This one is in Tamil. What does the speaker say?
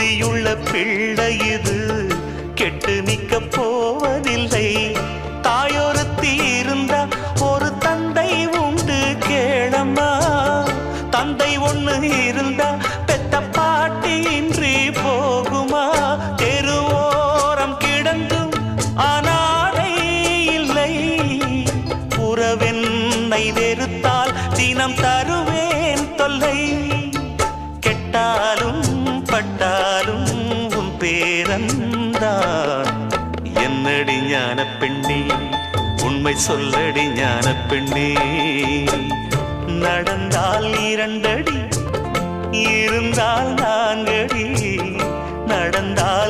புத்தியுள்ள பிள்ளை இது கெட்டு நிக்க போவதில்லை. தாயொருத்தி இருந்தா ஒரு தந்தை உண்டு கேளம்மா. தந்தை ஒண்ணு இருந்தா பெத்த பாட்டி இன்றி போகுமா? தெருவோரம் கிடந்தும் அனாதை இல்லை. உறவென்னை வெறுத்தால் தினம் தருவேன் தொல்லை. கெட்டாலும் பட்டாலும் உன் பேரந்தான். என்னடி ஞான பெண்ணே, உண்மை சொல்லடி ஞான பெண்ணே. நடந்தால் 2 அடி, இருந்தால் 4 அடி. நடந்தால்